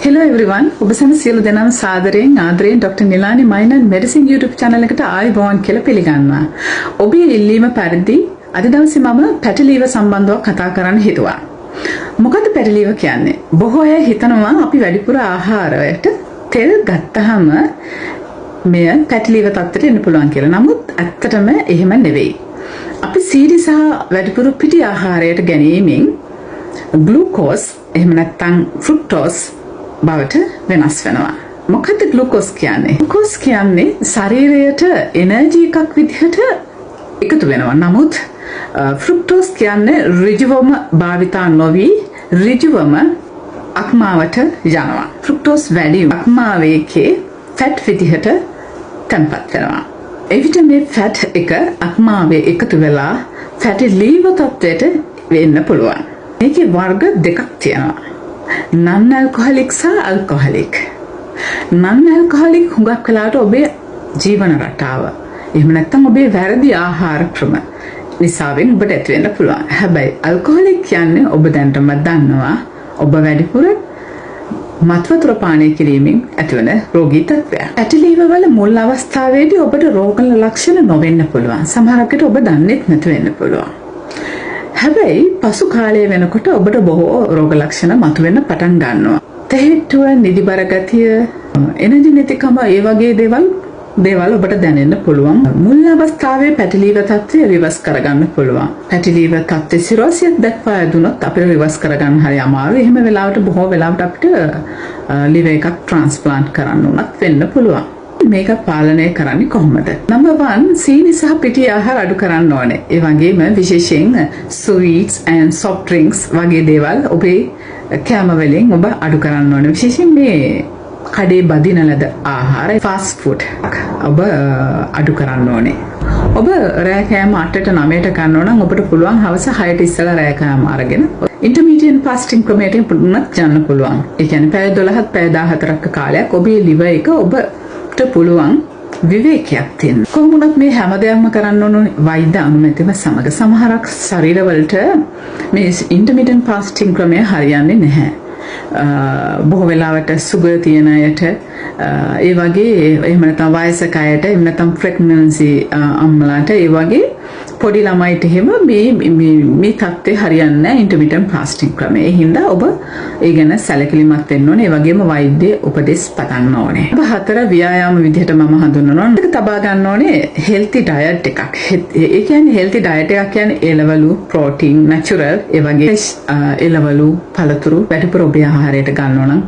Hello everyone. ඔබ සැම සියලු දෙනාම සාදරයෙන් ආදරයෙන් Dr. Nilani Mind and Medicine YouTube channel එකට ආයුබෝවන් කියලා පිළිගන්නවා. ඔබේ ඉල්ලීම පරිදි අද දවසේ මම පැටලීව සම්බන්ධව කතා කරන්න හිතුවා. මොකද පැටලීව කියන්නේ? බොහෝ අය හිතනවා අපි වැඩිපුර ආහාරයට තෙල් ගත්තාම මෙය පැටලීව තත්ත්වයට එන්න පුළුවන් කියලා. නමුත් ඇත්තටම එහෙම නෙවෙයි. අපි සීනි සහ වැඩිපුර පිටි ආහාරයට ගැනීමෙන් ග්ලූකෝස් එහෙම නැත්නම් ෆ්‍රුක්ටෝස් බවට වෙනස් වෙනවා. මොකද ග්ලූකෝස් කියන්නේ? ග්ලූකෝස් කියන්නේ ශරීරයට එනර්ජි එකක් විදිහට එකතු වෙනවා. නමුත් ෆ්‍රුක්ටෝස් කියන්නේ ඍජුවම භාවිතා නොවි ඍජුවම අක්මාවට යනවා. ෆ්‍රුක්ටෝස් වැඩි අක්මාවේකේ ෆැට් විදිහට තැන්පත් වෙනවා. එවිට මේ ෆැට් එක අක්මාවේ එකතු වෙලා ෆැටි ලීවර් තත්ත්වයට වෙන්න පුළුවන්. මේකේ වර්ග දෙකක් තියෙනවා. non alcoholic සහ alcoholic. non alcoholic හුඟක් වෙලාවට ඔබේ ජීවන රටාව එහෙම නැත්නම් ඔබේ වැරදි ආහාර ක්‍රම නිසාවෙන් ඔබට ඇති වෙන්න පුළුවන්. හැබැයි alcoholic කියන්නේ ඔබ දැනටම දන්නවා ඔබ වැඩිපුර මත් වතුර පානය කිරීමෙන් ඇතිවන රෝගී තත්ත්වයක්. පැටලීව වල මුල් අවස්ථාවේදී ඔබට රෝග ලක්ෂණ නොවෙන්න පුළුවන්. සමහර විට ඔබ දන්නේත් නැති වෙන්න පුළුවන්. හැබැයි පසු කාලය වෙනකොට ඔබට බොහෝ රෝග ලක්ෂණ මතුවෙන්න පටන් ගන්නවා. තෙහෙට්ටුව, නිදිබර ගතිය, එනර්ජි නැතිකම, ඒ වගේ දේවල් ඔබට දැනෙන්න පුළුවන්. මුල් අවස්ථාවේ පැටලීව තත්ත්වය රිවර්ස් කරගන්න පුළුවන්. පැටලීව තත්ත්වයේ සිරෝසියක් දක්වා දුනොත් අපිට රිවර්ස් කරගන්න හරි අමාරුයි. එහෙම වෙලාවට බොහෝ වෙලාවට අපිට liver එකක් transplant කරන්න උනත් වෙන්න පුළුවන්. මේක පාලනය කරන්නේ කොහොමද? number 1 සීනි සහ පිටි ආහාර අඩු කරන්න ඕනේ. ඒ වගේම විශේෂයෙන් sweets and soft drinks වගේ දේවල් ඔබේ කැම වලින් ඔබ අඩු කරන්න ඕනේ. විශේෂයෙන් මේ කඩේ බදින ලද ආහාර fast food ඔබ අඩු කරන්න ඕනේ. ඔබ රෑ කෑම 8ට 9ට කනවා නම් ඔබට පුළුවන් හවස 6ට ඉස්සලා රෑ කෑම අරගෙන intermittent fasting ක්‍රමයට පුරුදුනත් යන්න පුළුවන්. ඒ කියන්නේ පැය 12ක් පැය 14ක කාලයක් ඔබේ liver එක ඔබට පුළුවන් විවේකයක් තියෙන. කොහොමුණත් මේ හැම දෙයක්ම කරන්න ඕන වෛද්‍ය අනුමැතිව සමග. සමහරක් ශරීරවලට මේ intermittent fasting ක්‍රමය හරියන්නේ නැහැ. බොහෝ වෙලාවට සුගර් තියෙන අයට ඒ වගේ එහෙම නැත්නම් වයසක අයට එහෙම නැත්නම් ප්‍රෙග්නන්සි අම්මලාට ඒ වගේ පොඩි ළමයිට එහෙම මේ තත්ත්වය හරියන්නේ නැහැ intermittent fasting ක්‍රමය. ඒ හින්දා ඔබ ඒ ගැන සැලකිලිමත් වෙන්න ඕනේ. ඒ වගේම වෛද්‍ය උපදෙස් පතන්න ඕනේ. ඔබ 4 ව්‍යායාම විදිහට මම හඳුන්වනවා. ඒක තබා ගන්න ඕනේ healthy diet එකක්. ඒ කියන්නේ healthy diet එකක් කියන්නේ එළවලු, protein, natural ඒ වගේ එළවලු, පළතුරු වැඩිපුර ඔබේ ආහාරයට ගන්නවා නම්